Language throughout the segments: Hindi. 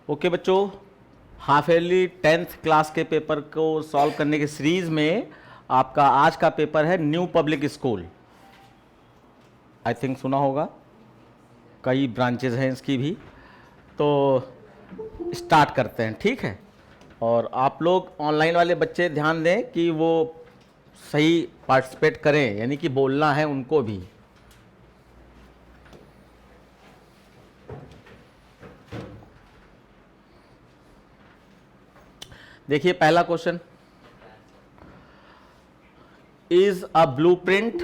ओके बच्चों, हाफ ईयरली 10th क्लास के पेपर को सॉल्व करने की सीरीज में आपका आज का पेपर है new public school. I think सुना होगा, कई ब्रांचेज हैं इसकी भी। तो स्टार्ट करते हैं, ठीक है। और आप लोग ऑनलाइन वाले बच्चे ध्यान दें कि वो सही पार्टिसिपेट करें, यानी कि बोलना है उनको भी। देखिए पहला क्वेश्चन, इज अ ब्लूप्रिंट।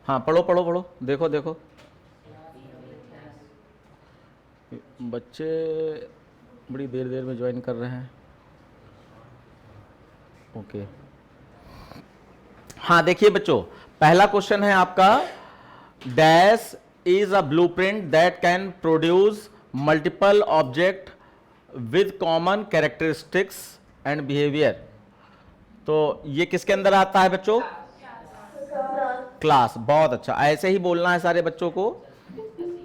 हाँ पढ़ो पढ़ो पढ़ो, देखो देखो बच्चे बड़ी देर देर में ज्वाइन कर रहे हैं। ओके हाँ देखिए बच्चों, पहला क्वेश्चन है आपका, dash is a blueprint that can produce multiple object with common characteristics and behaviour. तो ये किसके अंदर आता है बच्चों? क्लास। बहुत अच्छा, ऐसे ही बोलना है सारे बच्चों को।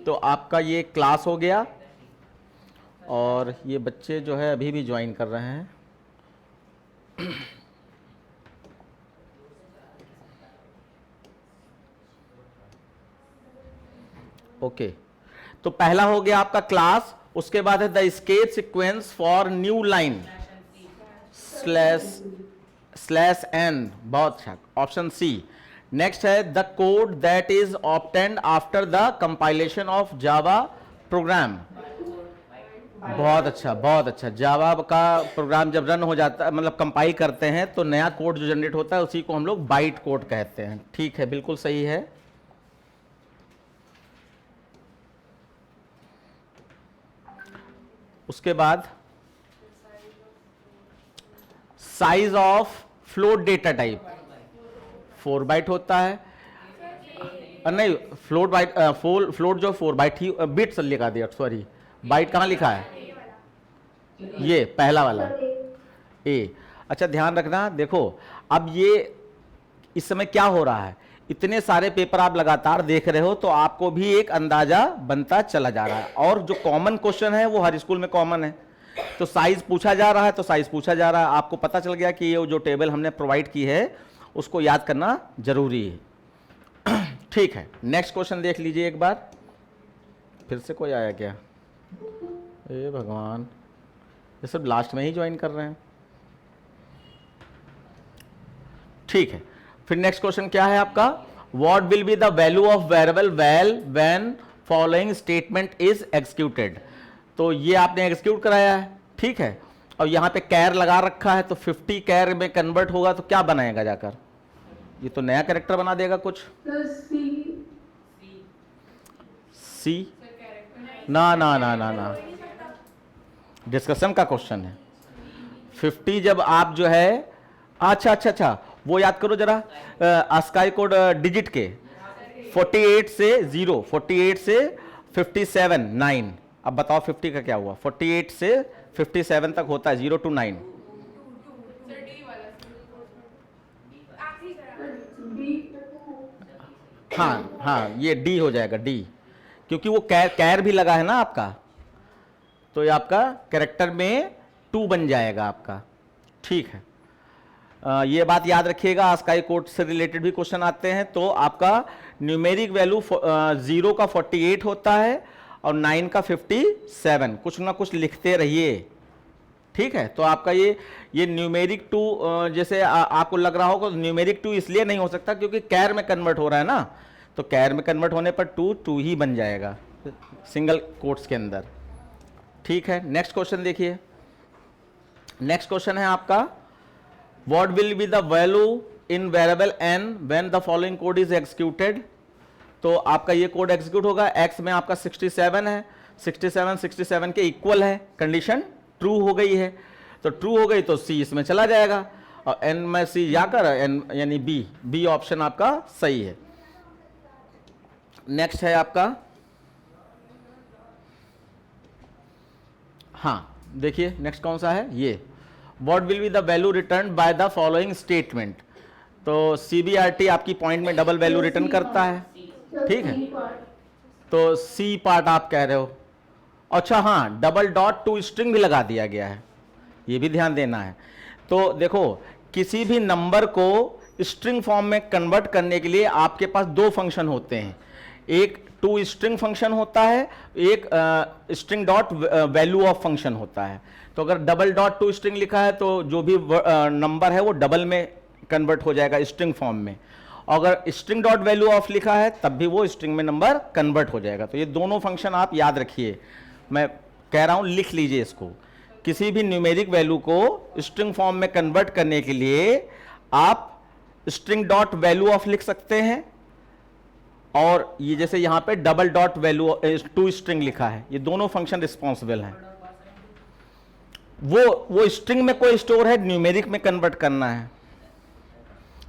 तो आपका ये क्लास हो गया, और ये बच्चे जो है अभी भी ज्वाइन कर रहे हैं। ओके तो पहला हो गया आपका क्लास, उसके बाद है the escape sequence for new line slash N. बहुत अच्छा, ऑप्शन सी। नेक्स्ट है the code that is obtained after the compilation of Java program. बहुत अच्छा बहुत अच्छा, जावा का प्रोग्राम जब रन हो जाता है, मतलब कंपाइल करते हैं, तो नया कोड जो जनरेट होता है उसी को हम लोग बाइट कोड कहते हैं। ठीक है, बिल्कुल सही है। उसके बाद size of float data type 4 byte होता है। नहीं, फ्लोट बाइट फ्लोट जो 4 बाइट ही बिट्स लिखा दिया, सॉरी बाइट कहाँ लिखा है? ये पहला वाला ए। अच्छा ध्यान रखना, देखो अब ये इस समय क्या हो रहा है, इतने सारे पेपर आप लगातार देख रहे हो तो आपको भी एक अंदाजा बनता चला जा रहा है। और जो कॉमन क्वेश्चन है वो हर स्कूल में कॉमन है। तो साइज पूछा जा रहा है तो साइज पूछा जा रहा है, आपको पता चल गया कि ये जो टेबल हमने प्रोवाइड की है उसको याद करना जरूरी है। ठीक है, नेक्स्ट क्वेश्चन देख लीजिए एक बार। फिर से कोई आया क्या? ए भगवान, ये सब लास्ट में ही ज्वाइन कर रहे हैं। ठीक है, फिर नेक्स्ट क्वेश्चन क्या है आपका, what will be the value of variable val when following statement is executed. तो ये आपने एग्जीक्यूट कराया है, ठीक है, और यहां पे कैर लगा रखा है, तो 50 कैर में कन्वर्ट होगा तो क्या बनाएगा जाकर? ये तो नया कैरेक्टर बना देगा कुछ। सी ना ना ना ना ना, डिस्कशन का क्वेश्चन है। 50 जब आप जो है, अच्छा अच्छा अच्छा, वो याद करो जरा, स्काई कोड डिजिट के 48 से 0, 48 से 57 9। अब बताओ 50 का क्या हुआ? 48 से 57 तक होता है, 0 to 9। हाँ हाँ, ये डी हो जाएगा, डी, क्योंकि वो कैर भी लगा है ना आपका, तो ये आपका कैरेक्टर में 2 बन जाएगा आपका। ठीक है, ये बात याद रखिएगा, स्काई कोड से रिलेटेड भी क्वेश्चन आते हैं। तो आपका न्यूमेरिक वैल्यू 0 का 48 होता है और 9 का 57, कुछ ना कुछ लिखते रहिए, ठीक है। तो आपका ये न्यूमेरिक 2 जैसे आपको लग रहा होगा, न्यूमेरिक 2 इसलिए नहीं हो सकता क्योंकि कैर में कन्वर्ट हो रहा है ना, तो कैर में कन्वर्ट होने पर 2 ही बन जाएगा सिंगल कोट्स के अंदर। ठीक है, नेक्स्ट क्वेश्चन देखिए। नेक्स्ट क्वेश्चन है आपका, what will be the value in variable n when the following code is executed. तो आपका ये कोड एग्जीक्यूट होगा, x में आपका 67 है, 67 के इक्वल है, कंडीशन ट्रू हो गई है, तो ट्रू हो गई तो c इसमें चला जाएगा, और n में c जाकर n यानी b ऑप्शन आपका सही है। नेक्स्ट है आपका, हाँ देखिए नेक्स्ट कौन सा है ये, what will be the value return by the following statement. तो CBRT आपकी पॉइंट में डबल वैल्यू रिटर्न करता है, ठीक है, तो सी पार्ट आप कह रहे हो, अच्छा हाँ, डबल डॉट टू स्ट्रिंग भी लगा दिया गया है, ये भी ध्यान देना है। तो देखो, किसी भी नंबर को स्ट्रिंग फॉर्म में कन्वर्ट करने के लिए आपके पास दो फंक्शन होते हैं, एक टू स्ट्रिंग फंक्शन होता है, एक string dot value of function होता है। तो अगर डबल डॉट टू स्ट्रिंग लिखा है तो जो भी नंबर है वो डबल में कन्वर्ट हो जाएगा स्ट्रिंग फॉर्म में, अगर स्ट्रिंग डॉट वैल्यू ऑफ लिखा है तब भी वो स्ट्रिंग में नंबर कन्वर्ट हो जाएगा। तो ये दोनों फंक्शन आप याद रखिए, मैं कह रहा हूं लिख लीजिए इसको। किसी भी न्यूमेरिक वैल्यू को स्ट्रिंग फॉर्म में कन्वर्ट करने के लिए आप स्ट्रिंग डॉट वैल्यू ऑफ लिख सकते हैं, और ये जैसे यहां पे double dot value to string लिखा है, ये दोनों फंक्शन रिस्पॉन्सिबल हैं। वो स्ट्रिंग में कोई स्टोर है, न्यूमेरिक में कन्वर्ट करना है,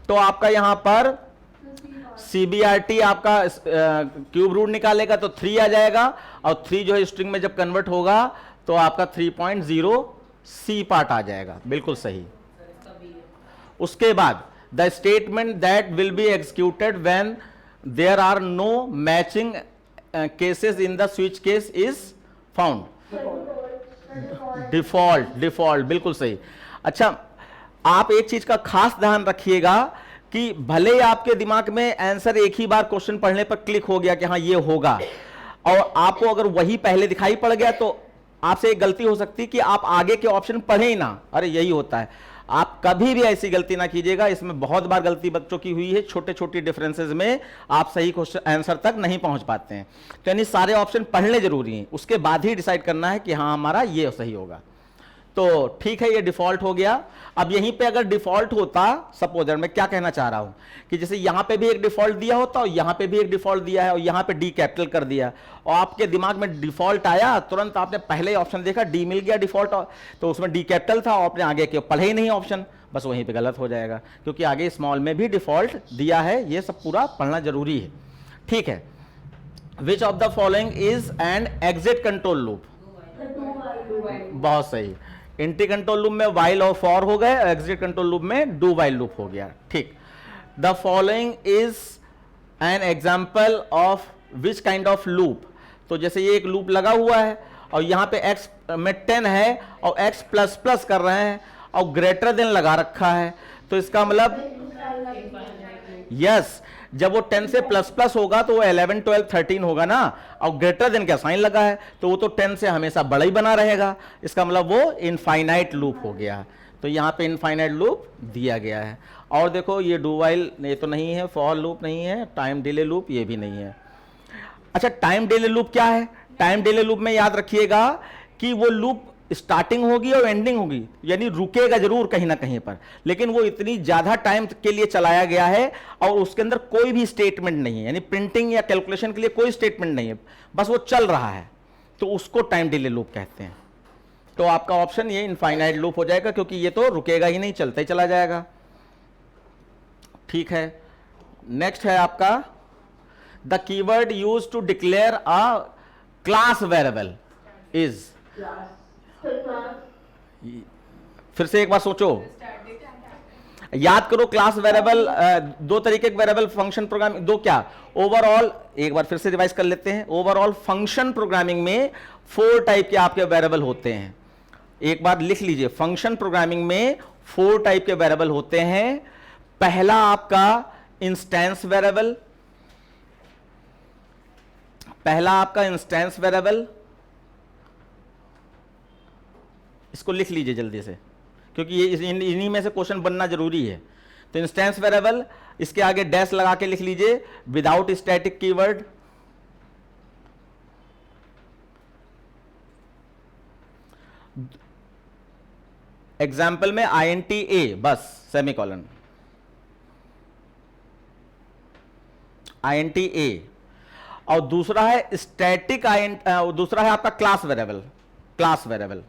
तो आपका यहां पर CBRT आपका क्यूब रूट निकालेगा तो 3 आ जाएगा, और 3 जो है स्ट्रिंग में जब कन्वर्ट होगा तो आपका 3.0 C पार्ट आ जाएगा, बिल्कुल सही। उसके बाद the statement that will be executed when there are no matching cases in the switch case is found, default, बिल्कुल सही। अच्छा, आप एक चीज का खास ध्यान रखिएगा कि भले ही आपके दिमाग में आंसर एक ही बार क्वेश्चन पढ़ने पर क्लिक हो गया कि हाँ ये होगा, और आपको अगर वही पहले दिखाई पड़ गया तो आपसे एक गलती हो सकती है कि आप आगे के ऑप्शन पढ़े ही ना, अरे यही होता है। आप कभी भी ऐसी गलती ना कीजिएगा, इसमें बहुत बार गलती बच्चों की हुई है, छोटे छोटे डिफरेंसेस में आप सही क्वेश्चन आंसर तक नहीं पहुंच पाते हैं। तो यानी सारे ऑप्शन पढ़ने जरूरी हैं, उसके बाद ही डिसाइड करना है कि हाँ हमारा ये सही होगा। तो ठीक है, ये डिफॉल्ट हो गया। अब यहीं पे अगर डिफॉल्ट होता, सपोजर मैं क्या कहना चाह रहा हूं कि जैसे यहां पे भी एक डिफॉल्ट दिया होता और यहां पे भी एक डिफॉल्ट दिया है और यहां पे डी कैपिटल कर दिया, और आपके दिमाग में डिफॉल्ट आया, तुरंत आपने पहले ऑप्शन देखा डी मिल गया डिफॉल्ट, तो उसमें डी कैपिटल था और आपने आगे के पढ़े ही नहीं ऑप्शन, बस वहीं पे गलत हो जाएगा, क्योंकि आगे स्मॉल में भी डिफॉल्ट दिया है। ये सब पूरा पढ़ना जरूरी है, ठीक है। Which of the following is an exit control loop? बहुत सही। एंटी कंट्रोल लूप में वाइल और फॉर हो गए, एग्जिट कंट्रोल लूप में डू वाइल लूप हो गया, ठीक। The following is an example of which kind of loop? तो जैसे ये एक लूप लगा हुआ है और यहां पे x में 10 है और x प्लस प्लस कर रहे हैं और ग्रेटर देन लगा रखा है, तो इसका मतलब यस, जब वो 10 से प्लस प्लस होगा तो वो 11, 12, 13 होगा ना, और ग्रेटर देन का साइन लगा है तो वो तो 10 से हमेशा बड़ा ही बना रहेगा, इसका मतलब वो इनफाइनाइट लूप हो गया। तो यहाँ पे इनफाइनाइट लूप दिया गया है। और देखो ये डू वाइल ये तो नहीं है, फॉर लूप नहीं है, टाइम डिले लूप ये भी नहीं है। अच्छा, टाइम डिले लूप क्या है? टाइम डिले लूप में याद रखिएगा कि वो लूप स्टार्टिंग होगी और एंडिंग होगी, यानी रुकेगा जरूर कहीं ना कहीं पर, लेकिन वो इतनी ज्यादा टाइम के लिए चलाया गया है और उसके अंदर कोई भी स्टेटमेंट नहीं है, यानी प्रिंटिंग या कैलकुलेशन के लिए कोई स्टेटमेंट नहीं है, बस वो चल रहा है, तो उसको टाइम डिले लूप कहते हैं। तो आपका ऑप्शन ये इनफाइनाइट लूप हो जाएगा, क्योंकि ये तो रुकेगा ही नहीं, चलता ही चला जाएगा, ठीक है। नेक्स्ट है आपका the keyword use to declare a class variable is. फिर से एक बार सोचो, याद करो, क्लास वेरिएबल दो तरीके के वेरिएबल फंक्शन प्रोग्रामिंग, दो क्या, ओवरऑल, एक बार फिर से रिवाइज कर लेते हैं। ओवरऑल फंक्शन प्रोग्रामिंग में 4 टाइप के आपके वेरिएबल होते हैं, एक बार लिख लीजिए, फंक्शन प्रोग्रामिंग में 4 टाइप के वेरिएबल होते हैं। पहला आपका इंस्टेंस वेरिएबल, पहला आपका इंस्टेंस वेरिएबल, इसको लिख लीजिए जल्दी से, क्योंकि ये इन्हीं में से क्वेश्चन बनना जरूरी है। तो इंस्टेंस वेरिएबल, इसके आगे डैश लगा के लिख लीजिए, विदाउट स्टैटिक कीवर्ड। एग्जाम्पल में INTA, बस सेमीकोलन, INTA। और दूसरा है स्टैटिक दूसरा है आपका क्लास वेरिएबल, क्लास वेरिएबल,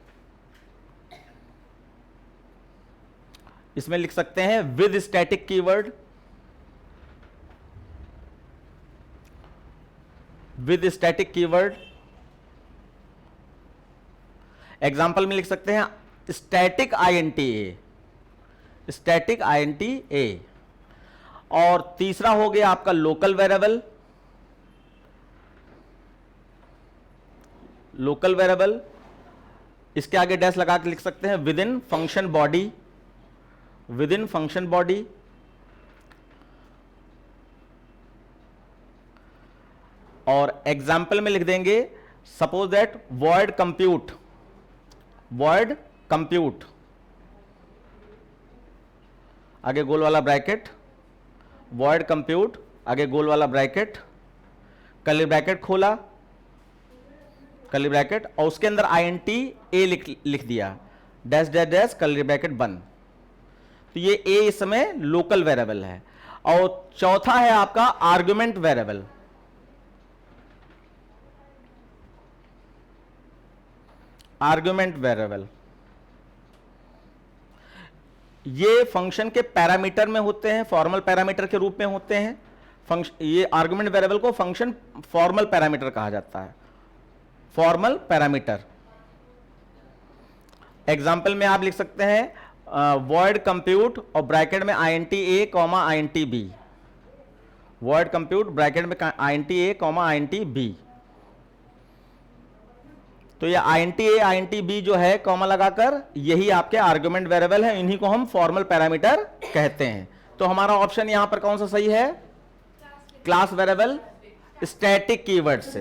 इसमें लिख सकते हैं with static keyword, with static keyword. Example में लिख सकते हैं स्टैटिक INTA, स्टैटिक INTA। और तीसरा हो गया आपका लोकल वेरिएबल, लोकल वेरिएबल, इसके आगे डैश लगा के लिख सकते हैं with in function body, with in function body. और एग्जाम्पल में लिख देंगे suppose that void compute, void compute, आगे गोल वाला ब्रैकेट, वॉइड कंप्यूट, आगे गोल वाला ब्रैकेट, कर्ली ब्रैकेट खोला, कर्ली ब्रैकेट, और उसके अंदर INT A लिख दिया, dash dash dash curly bracket बंद। तो ये A इस समय लोकल वेरिएबल है। और चौथा है आपका आर्गुमेंट वेरिएबल। आर्गुमेंट वेरिएबल ये फंक्शन के पैरामीटर में होते हैं, फॉर्मल पैरामीटर के रूप में होते हैं। फंक्शन, ये आर्गुमेंट वेरिएबल को फंक्शन फॉर्मल पैरामीटर कहा जाता है, फॉर्मल पैरामीटर। एग्जाम्पल में आप लिख सकते हैं वॉइड कंप्यूट और ब्रैकेट में INT A, INT B, void compute bracket में INT A, INT B। तो ये INT A, INT B जो है कॉमा लगाकर, यही आपके आर्गुमेंट वेरिएबल है, इन्हीं को हम फॉर्मल पैरामीटर कहते हैं। तो हमारा ऑप्शन यहां पर कौन सा सही है? क्लास वेरिएबल स्टैटिक कीवर्ड से,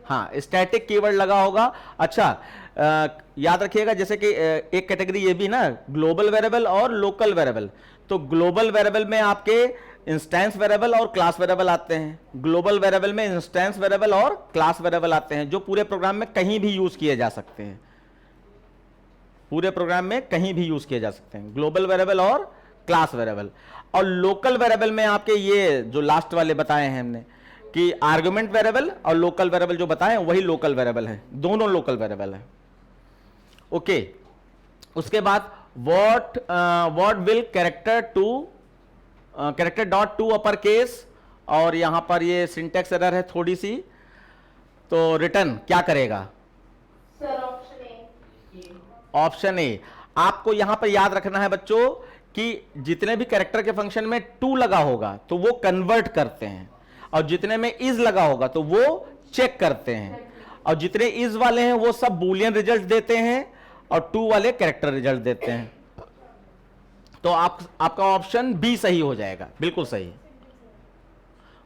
हाँ स्टैटिक कीवर्ड लगा होगा। अच्छा याद रखिएगा, जैसे कि एक कैटेगरी ये भी ना ग्लोबल वेरिएबल और लोकल वेरिएबल। तो ग्लोबल वेरिएबल में आपके इंस्टेंस वेरिएबल और क्लास वेरिएबल आते हैं, ग्लोबल वेरिएबल में इंस्टेंस वेरिएबल और क्लास वेरिएबल आते हैं, जो पूरे प्रोग्राम में कहीं भी यूज किए जा सकते हैं, पूरे प्रोग्राम में कहीं भी यूज किए जा सकते हैं, ग्लोबल वेरिएबल और क्लास वेरिएबल। और लोकल वेरिएबल में आपके ये जो लास्ट वाले बताए हैं हमने कि आर्गुमेंट वेरिएबल और लोकल वेरिएबल जो बताए वही लोकल वेरिएबल है, दोनों लोकल वेरिएबल है। ओके, उसके बाद what will character dot to upper case, और यहां पर ये सिंटेक्स एरर है थोड़ी सी, तो रिटर्न क्या करेगा? Option A. आपको यहां पर याद रखना है बच्चों कि जितने भी कैरेक्टर के फंक्शन में टू लगा होगा तो वो कन्वर्ट करते हैं, और जितने में इज लगा होगा तो वो चेक करते हैं, और जितने इज वाले हैं वो सब बूलियन रिजल्ट देते हैं, और टू वाले कैरेक्टर रिजल्ट देते हैं। तो आपका ऑप्शन बी सही हो जाएगा, बिल्कुल सही।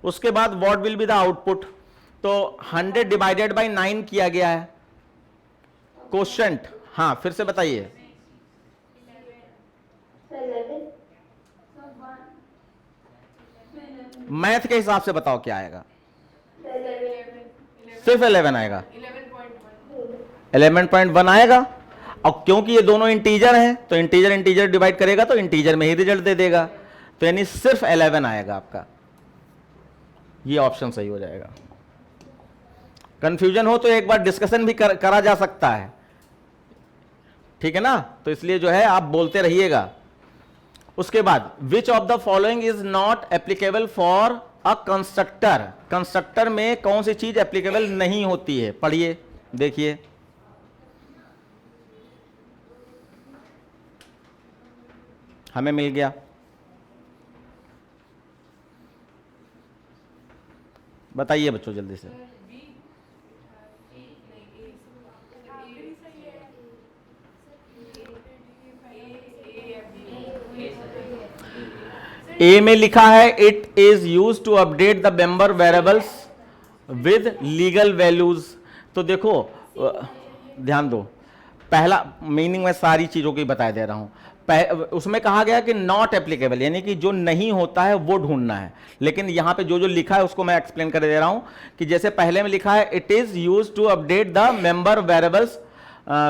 उसके बाद what will be the output, तो 100 डिवाइडेड बाय 9 किया गया है क्वोशंट। हाँ फिर से बताइए। मैथ के हिसाब से बताओ क्या आएगा? सिर्फ 11 आएगा, 11.1 आएगा। और क्योंकि ये दोनों इंटीजर हैं तो इंटीजर इंटीजर डिवाइड करेगा तो इंटीजर में ही रिजल्ट दे देगा, तो यानी सिर्फ 11 आएगा आपका, ये ऑप्शन सही हो जाएगा। कंफ्यूजन हो तो एक बार डिस्कशन भी करा जा सकता है, ठीक है ना, तो इसलिए जो है आप बोलते रहिएगा। उसके बाद which of the following is not applicable for a constructor, constructor में कौन सी चीज एप्लीकेबल नहीं होती है? पढ़िए, देखिए। हमें मिल गया, बताइए बच्चों जल्दी से। ए में लिखा है it is use to update the member variables with legal values. तो देखो ध्यान दो, पहला मीनिंग मैं सारी चीजों की बता दे रहा हूं। उसमें कहा गया कि नॉट एप्लीकेबल, यानी कि जो नहीं होता है वो ढूंढना है, लेकिन यहां पे जो जो लिखा है उसको मैं एक्सप्लेन कर दे रहा हूं कि जैसे पहले में लिखा है it is use to update the member variables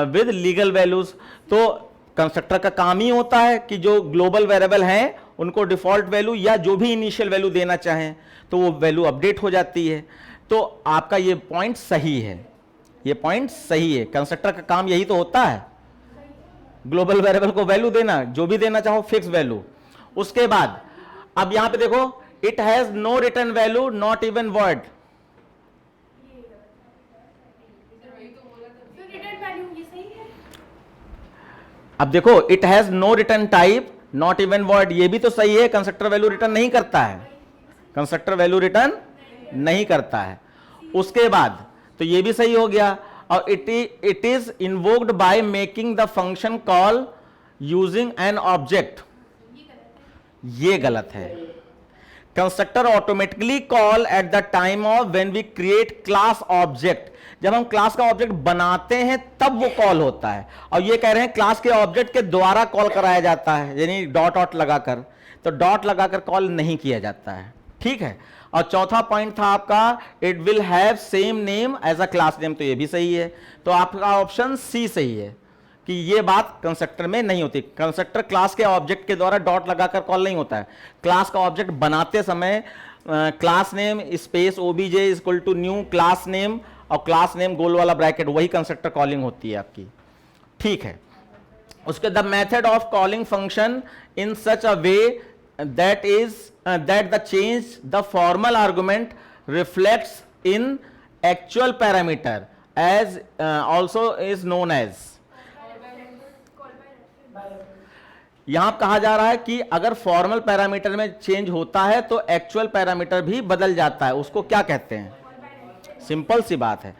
with legal values. तो कंस्ट्रक्टर का काम ही होता है कि जो ग्लोबल वेरिएबल हैं उनको डिफॉल्ट वैल्यू या जो भी इनिशियल वैल्यू देना चाहें तो वो वैल्यू अपडेट हो जाती है। तो आपका ये पॉइंट सही है, ये पॉइंट सही है, कंस्ट्रक्टर का काम यही तो होता है, ग्लोबल वेरिएबल को वैल्यू देना, जो भी देना चाहो फिक्स वैल्यू। उसके बाद अब यहां पे देखो it has no return value not even void, अब देखो it has no return type not even void, ये भी तो सही है, कंस्ट्रक्टर वैल्यू रिटर्न नहीं करता है, कंस्ट्रक्टर वैल्यू रिटर्न नहीं करता है। उसके बाद तो ये भी सही हो गया। और it is invoked by making the function call using an object, ये गलत है। Constructor automatically call at the time of when we create class object, जब हम क्लास का ऑब्जेक्ट बनाते हैं तब वो कॉल होता है, और ये कह रहे हैं क्लास के ऑब्जेक्ट के द्वारा कॉल कराया जाता है, यानी डॉट डॉट लगाकर, तो डॉट लगाकर कॉल नहीं किया जाता है, ठीक है। और चौथा पॉइंट था आपका it will have same name as a class name, तो ये भी सही है। तो आपका ऑप्शन सी सही है कि ये बात कंस्ट्रक्टर में नहीं होती। कंस्ट्रक्टर क्लास के ऑब्जेक्ट के द्वारा डॉट लगाकर कॉल नहीं होता है। क्लास का ऑब्जेक्ट बनाते समय class name space OBJ is equal to new class name, और क्लास नेम गोल वाला ब्रैकेट, वही कंस्ट्रक्टर कॉलिंग होती है आपकी, ठीक है। उसके the method of calling function in such a way that is that the change the formal argument reflects in actual parameter as also is known as. यहां कहा जा रहा है कि अगर फॉर्मल पैरामीटर में चेंज होता है तो एक्चुअल पैरामीटर भी बदल जाता है, उसको क्या कहते हैं? सिंपल सी बात है,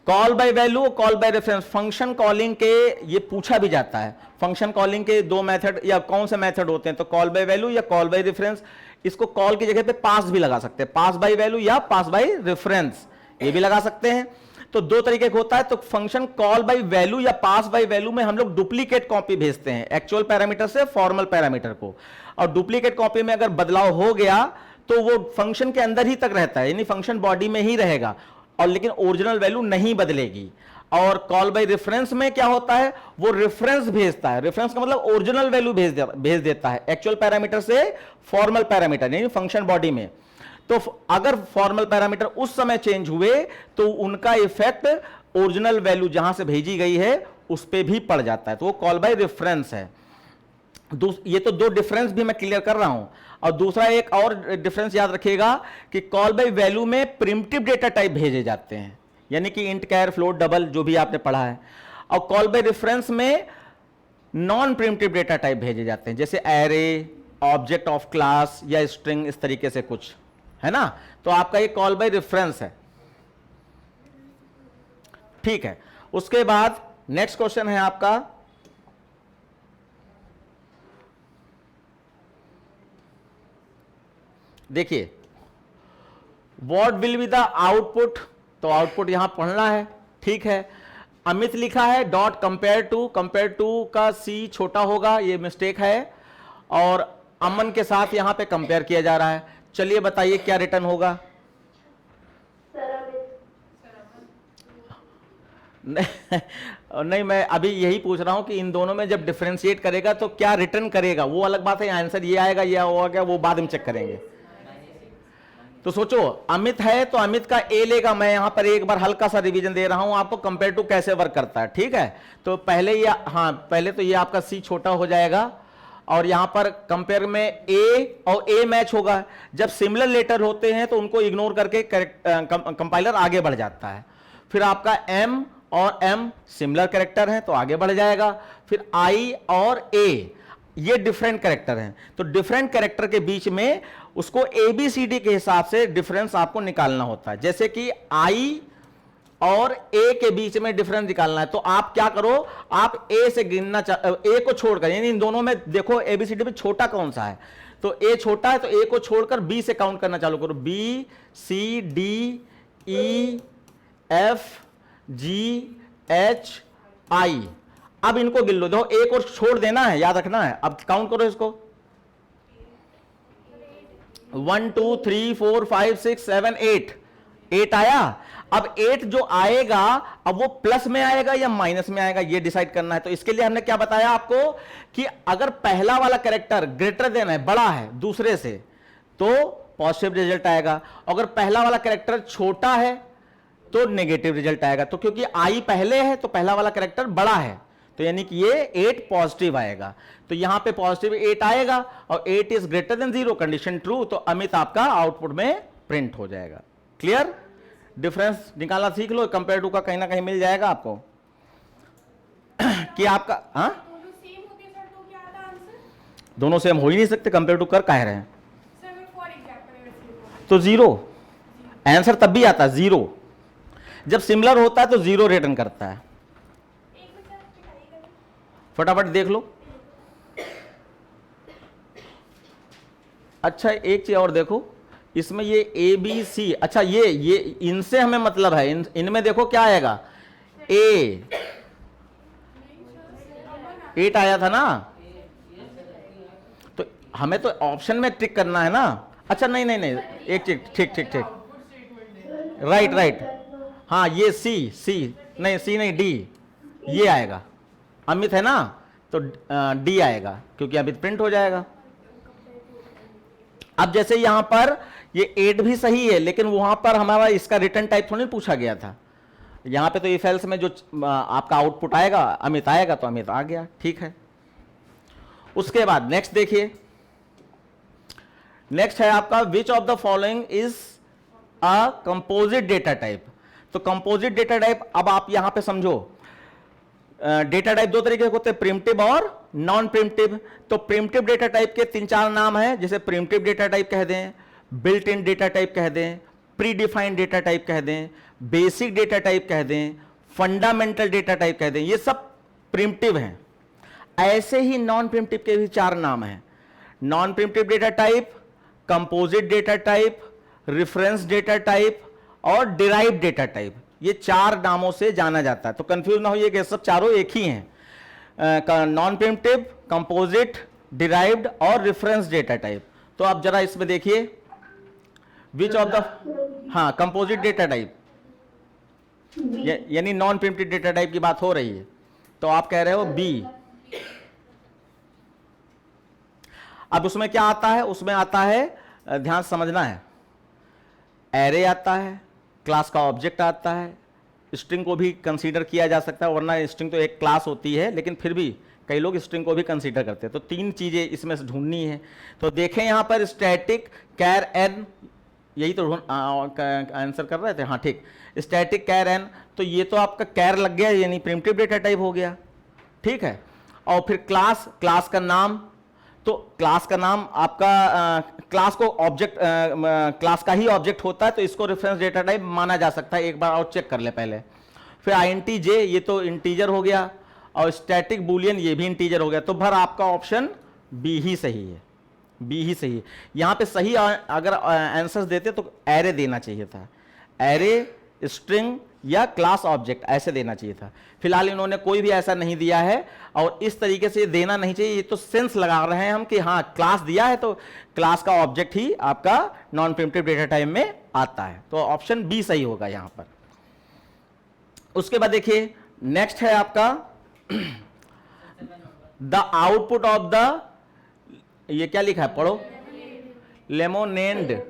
call by value, call by reference. Function calling के ये पूछा भी जाता है, फंक्शन कॉलिंग के दो मेथड या कौन से मेथड होते हैं, तो कॉल बाय वैल्यू या कॉल बाय रेफरेंस। इसको कॉल की जगह पे पास भी लगा सकते हैं, पास बाय वैल्यू या पास बाय रेफरेंस, ये भी लगा सकते हैं। तो दो तरीके का होता है। तो फंक्शन कॉल बाय वैल्यू या पास बाय वैल्यू में हम लोग डुप्लीकेट कॉपी भेजते हैं एक्चुअल पैरामीटर से फॉर्मल पैरामीटर को, और डुप्लीकेट कॉपी में अगर बदलाव हो गया तो वो फंक्शन के अंदर ही तक रहता है, यानी फंक्शन बॉडी में ही रहेगा, और लेकिन ओरिजिनल वैल्यू नहीं बदलेगी। और कॉल बाय रेफरेंस में क्या होता है, वो रेफरेंस भेजता है, रेफरेंस का मतलब ओरिजिनल वैल्यू भेज देता है एक्चुअल पैरामीटर से फॉर्मल पैरामीटर यानी फंक्शन बॉडी में। तो अगर फॉर्मल पैरामीटर उस समय चेंज हुए तो उनका इफेक्ट ओरिजिनल वैल्यू जहां से भेजी गई है उस पर भी पड़ जाता है, तो वो कॉल बाय रेफरेंस है। ये तो दो डिफरेंस भी मैं क्लियर कर रहा हूं। और दूसरा एक और डिफरेंस याद रखिएगा कि कॉल बाय वैल्यू में प्रिमिटिव डेटा टाइप भेजे जाते हैं, यानी कि इंट, कैर, फ्लोट, डबल, जो भी आपने पढ़ा है। और कॉल बाय रेफरेंस में नॉन प्रिमिटिव डेटा टाइप भेजे जाते हैं, जैसे एरे, ऑब्जेक्ट ऑफ क्लास या स्ट्रिंग, इस तरीके से कुछ है ना। तो आपका ये कॉल बाय रेफरेंस है, ठीक है। उसके बाद नेक्स्ट क्वेश्चन है आपका, देखिए what will be the output, तो आउटपुट यहां पढ़ना है, ठीक है। अमित लिखा है डॉट कंपेयर टू का सी छोटा होगा, ये मिस्टेक है, और अमन के साथ यहां पे कंपेयर किया जा रहा है। चलिए बताइए क्या रिटर्न होगा? नहीं, मैं अभी यही पूछ रहा हूं कि इन दोनों में जब डिफरेंशिएट करेगा तो क्या रिटर्न करेगा, वो अलग बात है। आंसर ये आएगा या वो गया, वो बाद में चेक करेंगे। तो सोचो अमित है तो अमित का ए लेगा, मैं यहां पर एक बार हल्का सा रिवीजन दे रहा हूं आपको कंपेयर टू कैसे वर्क करता है, ठीक है। तो पहले ये, हाँ पहले तो ये आपका सी छोटा हो जाएगा, और यहां पर कंपेयर में ए और ए मैच होगा। जब सिमिलर लेटर होते हैं तो उनको इग्नोर करके कंपाइलर आगे बढ़ जाता है। फिर आपका एम और एम सिमिलर कैरेक्टर हैं तो आगे बढ़ जाएगा। फिर आई और ए ये डिफरेंट कैरेक्टर हैं, तो डिफरेंट कैरेक्टर के बीच में उसको एबीसीडी के हिसाब से डिफरेंस आपको निकालना होता है। जैसे कि आई और ए के बीच में डिफरेंस निकालना है, तो आप क्या करो, आप ए से गिनना, ए को छोड़कर, यानी इन दोनों में देखो एबीसीडी में छोटा कौन सा है, तो ए छोटा है तो ए को छोड़कर बी से काउंट करना चालू करो। बी, सी, डी, ई, एफ, जी, एच, आई। अब इनको गिन लो, देखो एक और छोड़ देना है, याद रखना है। अब काउंट करो इसको, 1 2 3 4 5 6 7 8 आया। अब 8 जो आएगा अब वो प्लस में आएगा या माइनस में आएगा, ये डिसाइड करना है। तो इसके लिए हमने क्या बताया आपको कि अगर पहला वाला कैरेक्टर ग्रेटर देन है, बड़ा है दूसरे से, तो पॉजिटिव रिजल्ट आएगा। अगर पहला वाला कैरेक्टर छोटा है तो नेगेटिव रिजल्ट आएगा। तो क्योंकि आई पहले है तो पहला वाला कैरेक्टर बड़ा है, तो यानी कि ये 8 पॉजिटिव आएगा। तो यहां पे पॉजिटिव 8 आएगा और 8 is greater than 0, condition true, तो अमित आपका आउटपुट में प्रिंट हो जाएगा। क्लियर? डिफरेंस निकालना सीख लो, कंपेयर टू का कहीं ना कहीं मिल जाएगा आपको कि आपका, हाँ दोनों सेम हो ही नहीं सकते, कंपेयर टू कर कह रहे हैं तो 0 आंसर तब भी आता है 0। जब सिमिलर होता है तो 0 रिटर्न करता है। फटाफट देख लो। अच्छा एक चीज और देखो, इसमें ये ए बी सी, अच्छा ये इनसे हमें मतलब है, इनमें देखो क्या आएगा, ए 8 आया था ना, तो हमें तो ऑप्शन में टिक करना है ना। अच्छा नहीं नहीं नहीं, एक चीज, ठीक ठीक ठीक, राइट राइट, हाँ ये सी नहीं, सी नहीं, डी ये आएगा। अमित है ना, तो डी आएगा क्योंकि अमित प्रिंट हो जाएगा। अब जैसे यहां पर ये 8 भी सही है, लेकिन वहां पर हमारा इसका रिटर्न टाइप थोड़ी पूछा गया था। यहां पे तो इफ एल्स में जो आपका आउटपुट आएगा अमित आएगा, तो अमित आ गया, ठीक है। उसके बाद नेक्स्ट देखिए, नेक्स्ट है आपका which of the following is a composite data type. तो कंपोजिट डेटा टाइप, अब आप यहां पे समझो, डेटा टाइप दो तरीके के होते हैं, प्रिमिटिव और नॉन प्रिमिटिव। तो प्रिमिटिव डेटा टाइप के 3-4 नाम हैं, जैसे प्रिमिटिव डेटा टाइप कह दें, बिल्ट इन डेटा टाइप कह दें, प्री डिफाइंड डेटा टाइप कह दें, बेसिक डेटा टाइप कह दें, फंडामेंटल डेटा टाइप कह दें, ये सब प्रिमिटिव हैं। ऐसे ही नॉन प्रिमिटिव के भी 4 नाम हैं, non primitive data type, composite data type, reference data type और डिराइव्ड डेटा टाइप। ये 4 नामों से जाना जाता है, तो कंफ्यूज ना होइए कि सब चारों एक ही हैं, नॉन प्रिमिटिव, कंपोजिट, डिराइव्ड और रेफरेंस डेटा टाइप। तो आप जरा इसमें देखिए, विच ऑफ द, हाँ कंपोजिट डेटा टाइप यानी नॉन प्रिमिटिव डेटा टाइप की बात हो रही है, तो आप कह रहे हो बी। अब उसमें क्या आता है, उसमें आता है, ध्यान समझना है, एरे आता है, क्लास का ऑब्जेक्ट आता है, स्ट्रिंग को भी कंसीडर किया जा सकता है, वरना स्ट्रिंग तो एक क्लास होती है, लेकिन फिर भी कई लोग स्ट्रिंग को भी कंसीडर करते हैं। तो 3 चीजें इसमें से ढूंढनी है। तो देखें यहां पर स्टैटिक कैर एन, यही तो आंसर कर रहे थे, हाँ ठीक, स्टैटिक कैर एन, तो ये तो आपका कैर लग गया, यानी प्रिमिटिव डेटा टाइप हो गया, ठीक है। और फिर क्लास, क्लास का नाम, तो क्लास का नाम आपका क्लास को ऑब्जेक्ट, क्लास का ही ऑब्जेक्ट होता है, तो इसको रेफरेंस डेटा टाइप माना जा सकता है, एक बार और चेक कर ले पहले। फिर आईएनटी जे, ये तो इंटीजर हो गया, और स्टैटिक बुलियन ये भी इंटीजर हो गया। तो भर आपका ऑप्शन बी ही सही है, बी ही सही है। यहां पे सही अगर आंसर्स देते तो एरे देना चाहिए था, एरे, स्ट्रिंग या क्लास ऑब्जेक्ट ऐसे देना चाहिए था। फिलहाल इन्होंने कोई भी ऐसा नहीं दिया है, और इस तरीके से देना नहीं चाहिए। ये तो सेंस लगा रहे हैं हम कि हाँ क्लास दिया है तो क्लास का ऑब्जेक्ट ही आपका नॉन प्रिमिटिव डेटा टाइप में आता है, तो ऑप्शन बी सही होगा यहां पर। उसके बाद देखिए नेक्स्ट है आपका द आउटपुट ऑफ द, ये क्या लिखा है पढ़ो, लेमोनेड,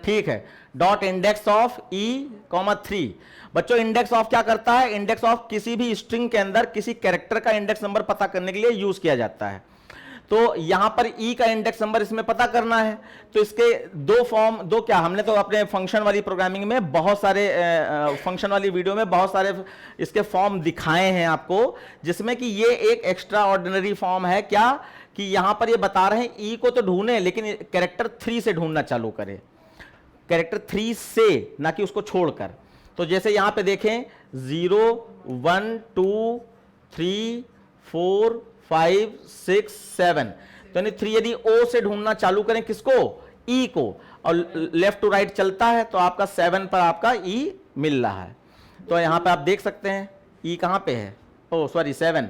ठीक है, डॉट इंडेक्स ऑफ E,3। बच्चों इंडेक्स ऑफ क्या करता है, इंडेक्स ऑफ किसी भी स्ट्रिंग के अंदर किसी कैरेक्टर का इंडेक्स नंबर पता करने के लिए यूज किया जाता है। तो यहां पर E का इंडेक्स नंबर इसमें पता करना है, तो इसके 2 फॉर्म, 2 क्या, हमने तो अपने फंक्शन वाली प्रोग्रामिंग में बहुत सारे फंक्शन वाली वीडियो में बहुत सारे इसके फॉर्म दिखाए हैं आपको, जिसमें कि ये एक एक्स्ट्रा ऑर्डिनरी फॉर्म है, क्या कि यहां पर ये बता रहे हैं E को तो ढूंढे, लेकिन कैरेक्टर 3 से ढूंढना चालू करें, कैरेक्टर 3 से, ना कि उसको छोड़कर। तो जैसे यहां पे देखें 0 1 2 3 4 5 6 7, तो यानी 3 यदि O से ढूंढना चालू करें किसको, E को, और लेफ्ट टू राइट चलता है, तो आपका 7 पर आपका E मिल रहा है। तो यहां पे आप देख सकते हैं E कहां पे है, ओ सॉरी 7,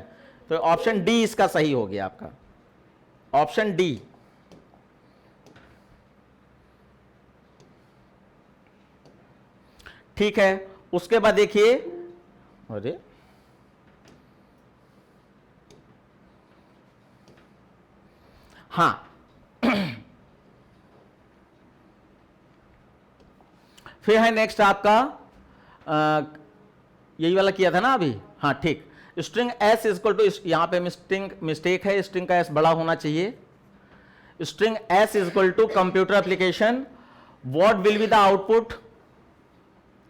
तो ऑप्शन डी इसका सही हो गया आपका, ऑप्शन डी। ठीक है, उसके बाद देखिए, अरे हाँ फिर है नेक्स्ट आपका, यही वाला किया था ना अभी, हाँ ठीक, स्ट्रिंग एस इक्वल टू, यहां पे मिस्टेक है, स्ट्रिंग का एस बड़ा होना चाहिए, string S equal to computer application, what will be the output,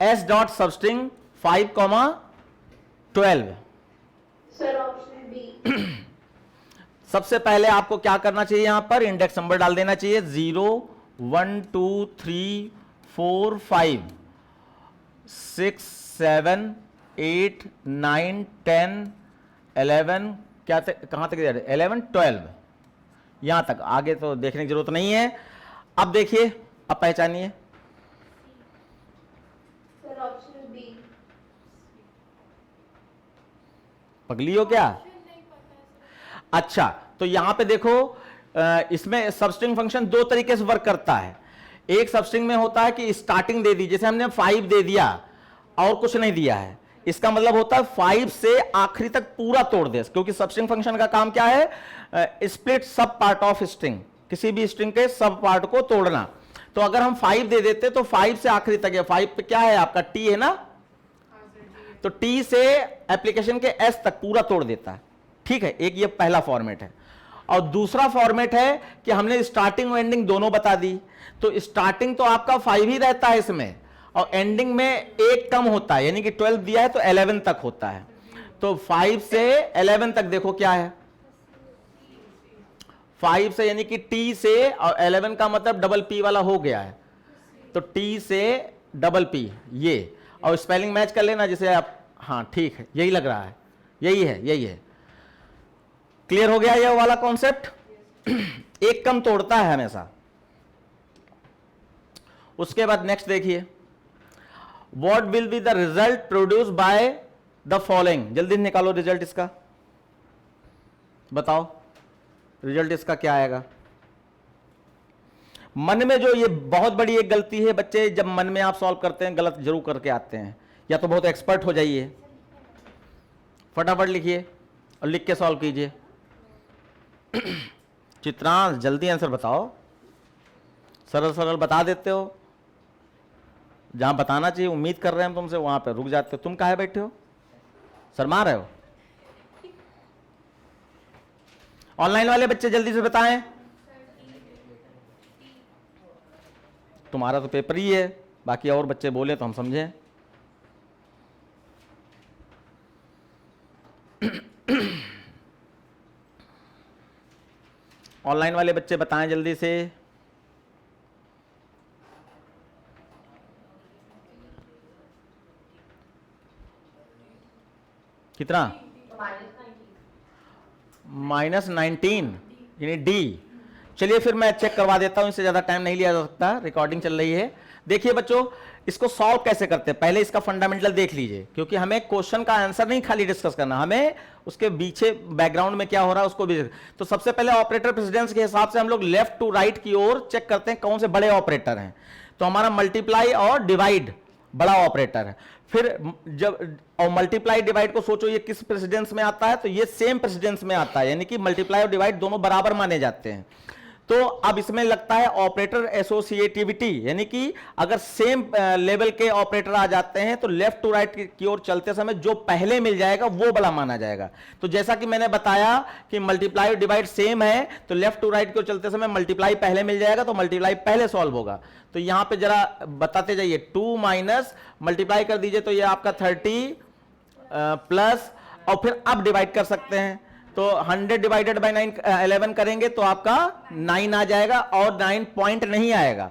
S dot substring 5,12। Sir option B. सबसे पहले आपको क्या करना चाहिए, यहां पर इंडेक्स नंबर डाल देना चाहिए, 0 1 2 3 4 5, 6 7 8 9 10 11 क्या कहां तक 11 12 यहां तक, आगे तो देखने की जरूरत नहीं है। अब देखिए, अब पहचानिए। Sir, option B. पगली हो क्या? अच्छा, तो यहां पे देखो, इसमें सबस्ट्रिंग फंक्शन दो तरीके से वर्क करता है। एक सबस्ट्रिंग में होता है कि स्टार्टिंग दे दी, जैसे हमने 5 दे दिया और कुछ नहीं दिया है, इसका मतलब होता है 5 से आखिरी तक पूरा तोड़ दे, क्योंकि सबस्ट्रिंग फंक्शन का काम क्या है? स्प्लिट सब पार्ट ऑफ स्ट्रिंग, किसी भी स्ट्रिंग के सब पार्ट को तोड़ना। तो अगर हम 5 दे देते तो 5 से आखिरी तक है, 5 पे क्या है आपका? टी है ना, तो टी से एप्लीकेशन के एस तक पूरा तोड़ देता है। ठीक है, एक ये पहला फॉर्मेट है। और दूसरा फॉर्मेट है कि हमने स्टार्टिंग और एंडिंग दोनों बता दी, तो स्टार्टिंग तो आपका 5 ही रहता है इसमें, और एंडिंग में एक कम होता है, यानी कि 12 दिया है तो 11 तक होता है। तो 5 से 11 तक देखो क्या है, 5 से यानी कि टी से, और 11 का मतलब डबल पी वाला हो गया है, तो टी से डबल पी ये, और स्पेलिंग मैच कर लेना जिसे आप, हाँ ठीक है, यही लग रहा है, यही है, यही है। क्लियर हो गया ये वाला कॉन्सेप्ट? एक कम तोड़ता है हमेशा। उसके बाद नेक्स्ट देखिए, what will be the result produce by the following. जल्दी निकालो रिजल्ट इसका, बताओ रिजल्ट इसका क्या आएगा। मन में जो ये बहुत बड़ी एक गलती है बच्चे, जब मन में आप सॉल्व करते हैं गलत जरूर करके आते हैं, या तो बहुत एक्सपर्ट हो जाइए, फटाफट लिखिए और लिख के सॉल्व कीजिए। चित्रांश जल्दी आंसर बताओ, सरल सरल बता देते हो, जहां बताना चाहिए उम्मीद कर रहे हैं तुमसे वहां पे रुक जाते हो। तुम काहे बैठे हो, शर्मा रहे हो? ऑनलाइन वाले बच्चे जल्दी से बताएं, तुम्हारा तो पेपर ही है, बाकी और बच्चे बोले तो हम समझें। ऑनलाइन वाले बच्चे बताएं जल्दी से। कितना? -19 यानी डी। चलिए फिर मैं चेक करवा देता हूं, इससे ज्यादा टाइम नहीं लिया जा सकता, रिकॉर्डिंग चल रही है। देखिए बच्चों, इसको सॉल्व कैसे करते हैं, पहले इसका फंडामेंटल देख लीजिए, क्योंकि हमें क्वेश्चन का आंसर नहीं खाली डिस्कस करना, हमें उसके पीछे बैकग्राउंड में क्या हो रहा है उसको भी। तो सबसे पहले ऑपरेटर प्रेसिडेंस के हिसाब से हम लोग लेफ्ट टू राइट की ओर चेक करते हैं कौन से बड़े ऑपरेटर हैं। तो हमारा मल्टीप्लाई और डिवाइड बड़ा ऑपरेटर है। फिर जब और मल्टीप्लाई डिवाइड को सोचो ये किस प्रेसिडेंस में आता है, तो ये सेम प्रेसिडेंस में आता है, यानी कि मल्टीप्लाई और डिवाइड दोनों बराबर माने जाते हैं। तो अब इसमें लगता है ऑपरेटर एसोसिएटिविटी, यानी कि अगर सेम लेवल के ऑपरेटर आ जाते हैं तो लेफ्ट टू राइट की ओर चलते समय जो पहले मिल जाएगा वो बड़ा माना जाएगा। तो जैसा कि मैंने बताया कि मल्टीप्लाई और डिवाइड सेम है, तो लेफ्ट टू राइट की ओर चलते समय मल्टीप्लाई पहले मिल जाएगा, तो मल्टीप्लाई पहले सॉल्व होगा। तो यहां पे जरा बताते जाइए, 2 माइनस मल्टीप्लाई कर दीजिए तो ये आपका 30 प्लस, और फिर अब डिवाइड कर सकते हैं, तो 100 डिवाइडेड बाई 11 करेंगे तो आपका 9 आ जाएगा, और 9 पॉइंट नहीं आएगा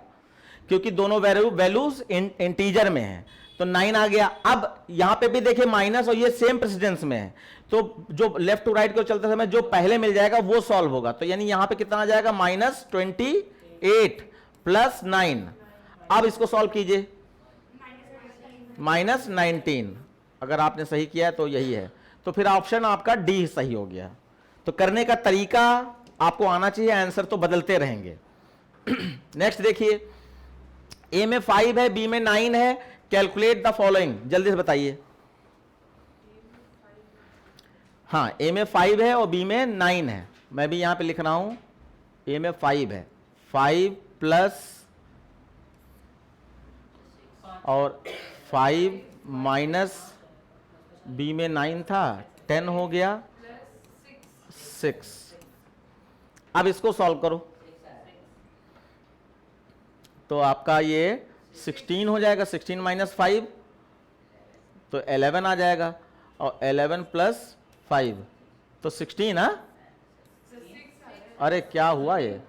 क्योंकि दोनों वैल्यूज इंटीजर में है, तो 9 आ गया। अब यहां पे भी देखिए माइनस, और ये सेम प्रेसिडेंस में है, तो जो लेफ्ट टू राइट को चलते समय जो पहले मिल जाएगा वो सॉल्व होगा। तो यानी यहां पे कितना आ जाएगा, -28 प्लस 9। अब इसको सॉल्व कीजिए, -19। अगर आपने सही किया है तो यही है, तो फिर ऑप्शन आपका डी सही हो गया। तो करने का तरीका आपको आना चाहिए, आंसर तो बदलते रहेंगे। नेक्स्ट देखिए, ए में 5 है, बी में 9 है, कैलकुलेट द फॉलोइंग। जल्दी से बताइए। हाँ, ए में 5 है और बी में 9 है, मैं भी यहां पे लिख रहा हूं, ए में 5 है, 5 प्लस और 5 माइनस बी में 9 था, 10 हो गया, 6। अब इसको सॉल्व करो तो आपका ये 16 हो जाएगा, 16 माइनस 5 तो 11 आ जाएगा, और 11 प्लस 5 तो 16। हाँ, अरे क्या हुआ ये,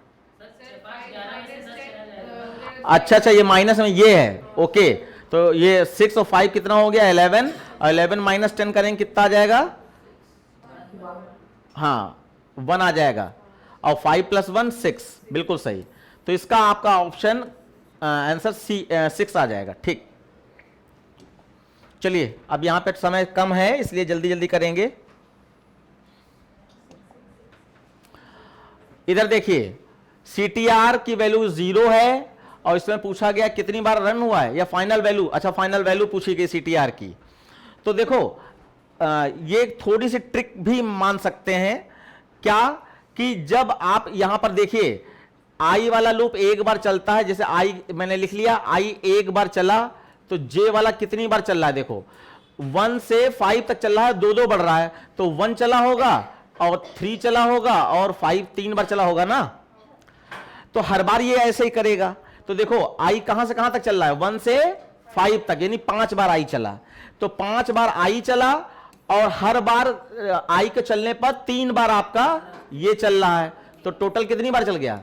अच्छा ये माइनस में ये है, ओके। तो ये 6 और 5 कितना हो गया 11, और 11 माइनस 10 करेंगे कितना आ जाएगा, हाँ 1 आ जाएगा, और 5 प्लस 1 6, बिल्कुल सही। तो इसका आपका ऑप्शन आंसर सी 6 आ जाएगा। ठीक, चलिए अब यहां पे समय कम है इसलिए जल्दी जल्दी करेंगे। इधर देखिए CTR की वैल्यू 0 है, और इसमें पूछा गया कितनी बार रन हुआ है या फाइनल वैल्यू, अच्छा फाइनल वैल्यू पूछी गई CTR की। तो देखो ये थोड़ी सी ट्रिक भी मान सकते हैं क्या, कि जब आप यहां पर देखिए आई वाला लूप एक बार चलता है, जैसे आई मैंने लिख लिया, आई एक बार चला, तो जे वाला कितनी बार चल रहा है, देखो 1 से 5 तक चल रहा है, 2 2 बढ़ रहा है, तो 1 चला होगा और 3 चला होगा और 5 3 बार चला होगा ना। तो हर बार ये ऐसे ही करेगा। तो देखो आई कहां से कहां तक चल रहा है, 1 से 5 तक, यानी 5 बार आई चला, तो 5 बार आई चला, और हर बार आई के चलने पर 3 बार आपका ये चल रहा है, तो टोटल कितनी बार चल गया,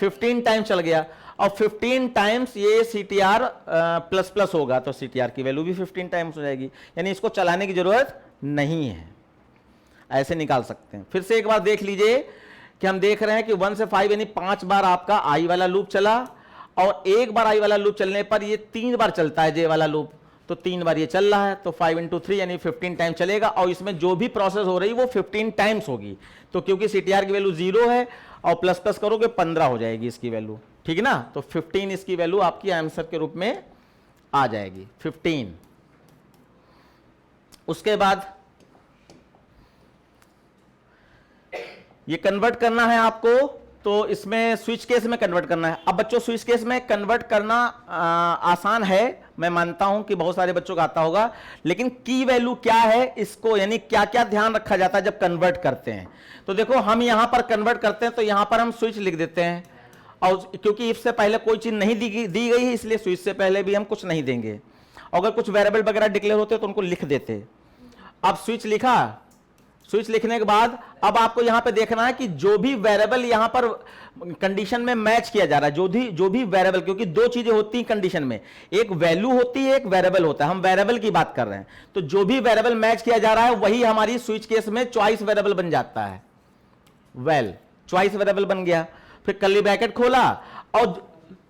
15 टाइम्स चल गया, और 15 टाइम्स ये CTR प्लस प्लस होगा, तो CTR की वैल्यू भी 15 टाइम्स हो जाएगी, यानी इसको चलाने की जरूरत नहीं है, ऐसे निकाल सकते हैं। फिर से एक बार देख लीजिए कि हम देख रहे हैं कि 1 से 5 यानी 5 बार आपका आई वाला लूप चला, और एक बार आई वाला लूप चलने पर ये 3 बार चलता है जे वाला लूप, तो 3 बार ये चल रहा है, तो 5 × 3 यानी 15 टाइम चलेगा, और इसमें जो भी प्रोसेस हो रही है वो 15 टाइम्स होगी। तो क्योंकि CTR की वैल्यू 0 है और प्लस प्लस करोगे 15 हो जाएगी इसकी वैल्यू, ठीक है ना। तो 15 इसकी वैल्यू आपकी आंसर के रूप में आ जाएगी 15। उसके बाद ये कन्वर्ट करना है आपको, तो इसमें स्विच केस में कन्वर्ट करना है। अब बच्चों स्विच केस में कन्वर्ट करना आसान है, मैं मानता हूं कि बहुत सारे बच्चों को आता होगा, लेकिन की वैल्यू क्या है इसको, यानी क्या क्या ध्यान रखा जाता है जब कन्वर्ट करते हैं। तो देखो हम यहां पर कन्वर्ट करते हैं, तो यहां पर हम स्विच लिख देते हैं, और क्योंकि इससे पहले कोई चीज नहीं दी गई है इसलिए स्विच से पहले भी हम कुछ नहीं देंगे। अगर कुछ वेरिएबल वगैरह डिक्लेयर होते तो उनको लिख देते। अब स्विच लिखा, स्विच लिखने के बाद अब आपको यहां पे देखना है कि जो भी वेरिएबल यहां पर कंडीशन में मैच किया जा रहा है, जो भी वेरिएबल, क्योंकि 2 चीजें होती हैं कंडीशन में, एक वैल्यू होती है, एक वेरिएबल होता है, हम वेरिएबल की बात कर रहे हैं। तो जो भी वेरिएबल मैच किया जा रहा है वही हमारी स्विच केस में चॉइस वेरिएबल बन जाता है। वेल चॉइस वेरिएबल बन गया, फिर कर्ली ब्रैकेट खोला, और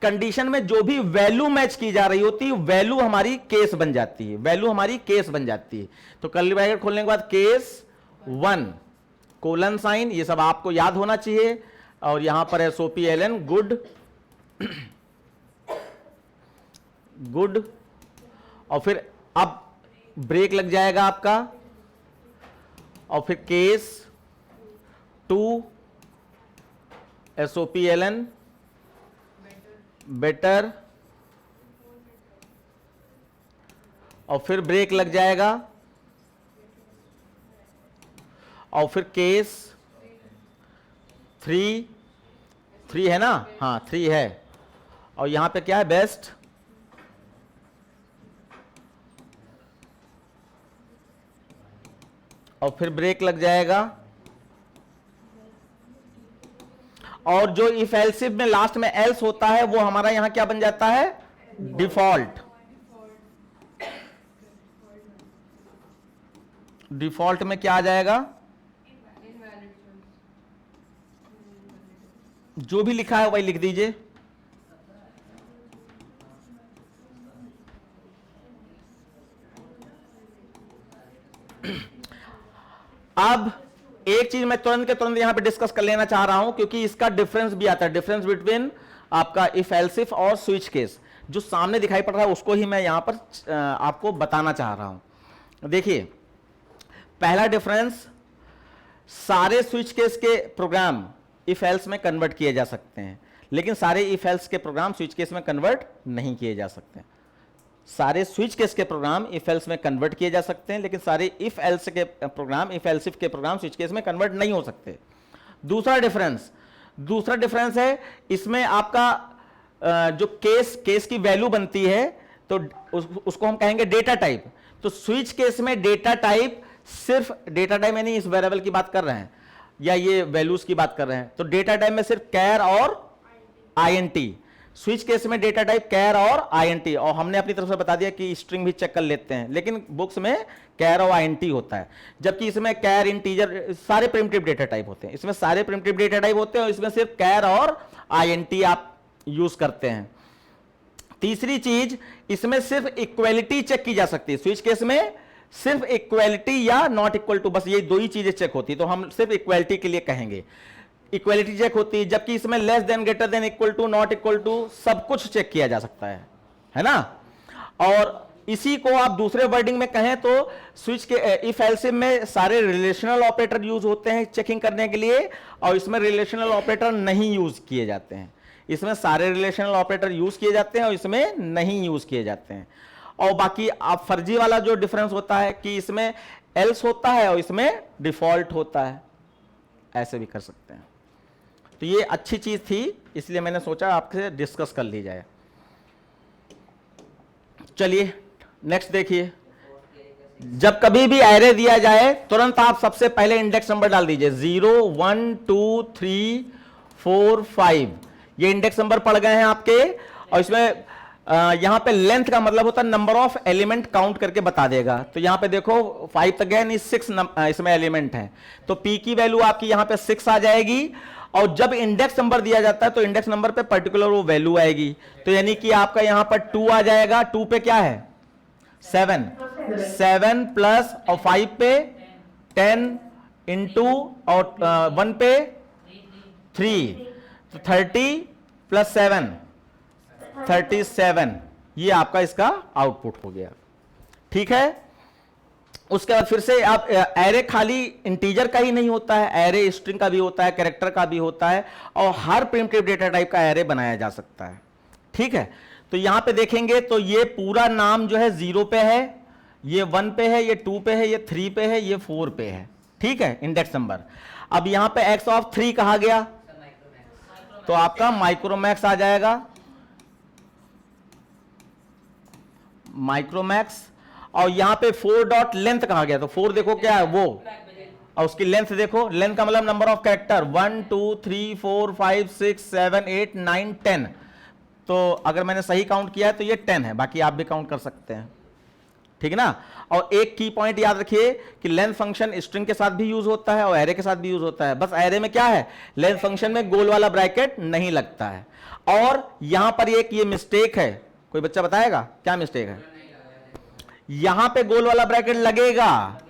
कंडीशन में जो भी वैल्यू मैच की जा रही होती है वैल्यू हमारी केस बन जाती है, वैल्यू हमारी केस बन जाती है। तो कर्ली ब्रैकेट खोलने के बाद केस 1 कोलन साइन, ये सब आपको याद होना चाहिए, और यहां पर है SOPLN गुड गुड, और फिर अब ब्रेक लग जाएगा आपका, और फिर केस 2 SOPLN बेटर, और फिर ब्रेक लग जाएगा, और फिर केस 3 है ना, हाँ 3 है, और यहां पे क्या है बेस्ट, और फिर ब्रेक लग जाएगा, और जो इफ एल्सिफ में लास्ट में एल्स होता है वो हमारा यहां क्या बन जाता है, डिफॉल्ट। डिफॉल्ट में क्या आ जाएगा, जो भी लिखा है वही लिख दीजिए। अब एक चीज मैं तुरंत के तुरंत यहां पे डिस्कस कर लेना चाह रहा हूं, क्योंकि इसका डिफरेंस भी आता है, डिफरेंस बिटवीन आपका इफ एल्सिफ और स्विच केस, जो सामने दिखाई पड़ रहा है उसको ही मैं यहां पर आपको बताना चाह रहा हूं। देखिए पहला डिफरेंस, सारे स्विच केस के प्रोग्राम इफ एल्स में कन्वर्ट किए जा सकते हैं, लेकिन सारे इफ एल्स के प्रोग्राम स्विच केस में कन्वर्ट नहीं किए जा सकते। सारे स्विच केस के प्रोग्राम इफ एल्स में कन्वर्ट किए जा सकते हैं, लेकिन सारे इफ एल्स के प्रोग्राम, इफ एल्सिफ के प्रोग्राम स्विच केस में कन्वर्ट नहीं हो सकते। दूसरा डिफरेंस है इसमें आपका जो केस की वैल्यू बनती है, तो उसको हम कहेंगे डेटा टाइप। तो स्विच केस में डेटा टाइप, सिर्फ डेटा टाइप यानी इस वेरिएबल की बात कर रहे हैं या ये वैल्यूज की बात कर रहे हैं, तो डेटा टाइप में सिर्फ कैर और INT। स्विच केस में डेटा टाइप कैर और आईएनटी, और हमने अपनी तरफ से बता दिया कि स्ट्रिंग भी चेक कर लेते हैं, लेकिन बुक्स में कैर और आईएनटी होता है, जबकि इसमें कैर, इंटीजर, सारे प्रिमिटिव डेटा टाइप होते हैं। इसमें सारे प्रिमिटिव डेटा टाइप होते हैं और इसमें सिर्फ कैर और आईएनटी आप यूज करते हैं। तीसरी चीज, इसमें सिर्फ इक्वलिटी चेक की जा सकती है। स्विच केस में सिर्फ इक्वलिटी या नॉट इक्वल टू, बस ये दो ही चीजें चेक होती है, तो हम सिर्फ इक्वलिटी के लिए कहेंगे, इक्वलिटी चेक होती है। जबकि इसमें less than, greater than, equal to, not equal to सब कुछ चेक किया जा सकता है ना। और इसी को आप दूसरे वर्डिंग में कहें तो स्विच के इफ एल्सिफ में सारे रिलेशनल ऑपरेटर यूज होते हैं चेकिंग करने के लिए, और इसमें रिलेशनल ऑपरेटर नहीं यूज किए जाते हैं। इसमें सारे रिलेशनल ऑपरेटर यूज किए जाते हैं और इसमें नहीं यूज किए जाते हैं। और बाकी आप फर्जी वाला जो डिफरेंस होता है कि इसमें एल्स होता है और इसमें डिफॉल्ट होता है, ऐसे भी कर सकते हैं। तो ये अच्छी चीज थी, इसलिए मैंने सोचा आपसे डिस्कस कर ली जाए। चलिए नेक्स्ट देखिए, जब कभी भी एरे दिया जाए तुरंत आप सबसे पहले इंडेक्स नंबर डाल दीजिए, 0 1 2 3 4 5, ये इंडेक्स नंबर पड़ गए हैं आपके। और इसमें यहां पे लेंथ का मतलब होता है नंबर ऑफ एलिमेंट काउंट करके बता देगा। तो यहां पे देखो 5 तक गए नहीं, 6 इसमें एलिमेंट है, तो p की वैल्यू आपकी यहां पे 6 आ जाएगी। और जब इंडेक्स नंबर दिया जाता है तो इंडेक्स नंबर पे पर्टिकुलर वो वैल्यू आएगी, तो यानी कि आपका यहां पर 2 आ जाएगा। 2 पे क्या है 7, 7 प्लस और 5 पे 10 इंटू और 1 पे 3, तो 30 प्लस 7 37, ये आपका इसका आउटपुट हो गया। ठीक है, उसके बाद फिर से आप एरे खाली इंटीजर का ही नहीं होता है, एरे स्ट्रिंग का भी होता है, कैरेक्टर का भी होता है, और हर प्रिमिटिव डेटा टाइप का एरे बनाया जा सकता है। ठीक है, तो यहां पे देखेंगे तो ये पूरा नाम जो है 0 पे है, ये 1 पे है, ये 2 पे है, ये 3 पे है, ये 4 पे है। ठीक है, इंडेक्स नंबर। अब यहां पे x ऑफ 3 कहा गया तो आपका माइक्रोमैक्स आ जाएगा, माइक्रोमैक्स। और यहां पे 4 डॉट लेंथ कहा गया, तो 4 देखो क्या है वो, और उसकी लेंथ देखो, लेंथ का मतलब नंबर ऑफ कैरेक्टर 1 2 3 4 5 6 7 8 9 10, तो अगर मैंने सही काउंट किया है तो ये 10 है, बाकी आप भी काउंट कर सकते हैं। ठीक है ना। और एक की पॉइंट याद रखिए कि लेंथ फंक्शन स्ट्रिंग के साथ भी यूज होता है और एरे के साथ भी यूज होता है, बस एरे में क्या है, लेंथ फंक्शन में गोल वाला ब्रैकेट नहीं लगता है। और यहां पर एक ये मिस्टेक है, कोई बच्चा बताएगा क्या मिस्टेक है? यहां पे गोल वाला ब्रैकेट लगेगा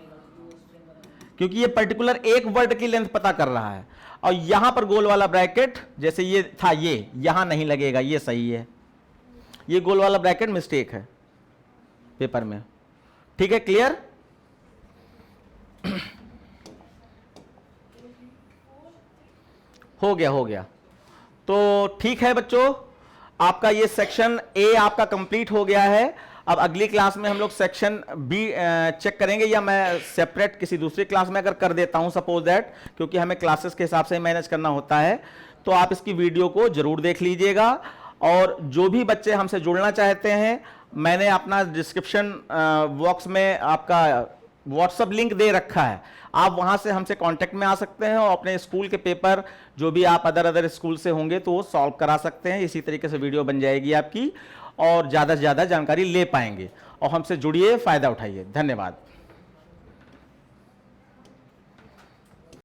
क्योंकि ये पर्टिकुलर एक वर्ड की लेंथ पता कर रहा है, और यहां पर गोल वाला ब्रैकेट जैसे ये था, ये यहां नहीं लगेगा, ये सही है, ये गोल वाला ब्रैकेट मिस्टेक है पेपर में। ठीक है, क्लियर? हो गया। तो ठीक है बच्चों, आपका ये सेक्शन ए आपका कंप्लीट हो गया है। अब अगली क्लास में हम लोग सेक्शन बी चेक करेंगे, या मैं सेपरेट किसी दूसरी क्लास में अगर कर देता हूं सपोज दैट, क्योंकि हमें क्लासेस के हिसाब से मैनेज करना होता है। तो आप इसकी वीडियो को जरूर देख लीजिएगा, और जो भी बच्चे हमसे जुड़ना चाहते हैं, मैंने अपना डिस्क्रिप्शन बॉक्स में आपका व्हाट्सएप लिंक दे रखा है, आप वहां से हमसे कांटेक्ट में आ सकते हैं और अपने स्कूल के पेपर जो भी आप अदर स्कूल से होंगे तो वो सॉल्व करा सकते हैं। इसी तरीके से वीडियो बन जाएगी आपकी, और ज़्यादा से ज़्यादा जानकारी ले पाएंगे। और हमसे जुड़िए, फ़ायदा उठाइए। धन्यवाद।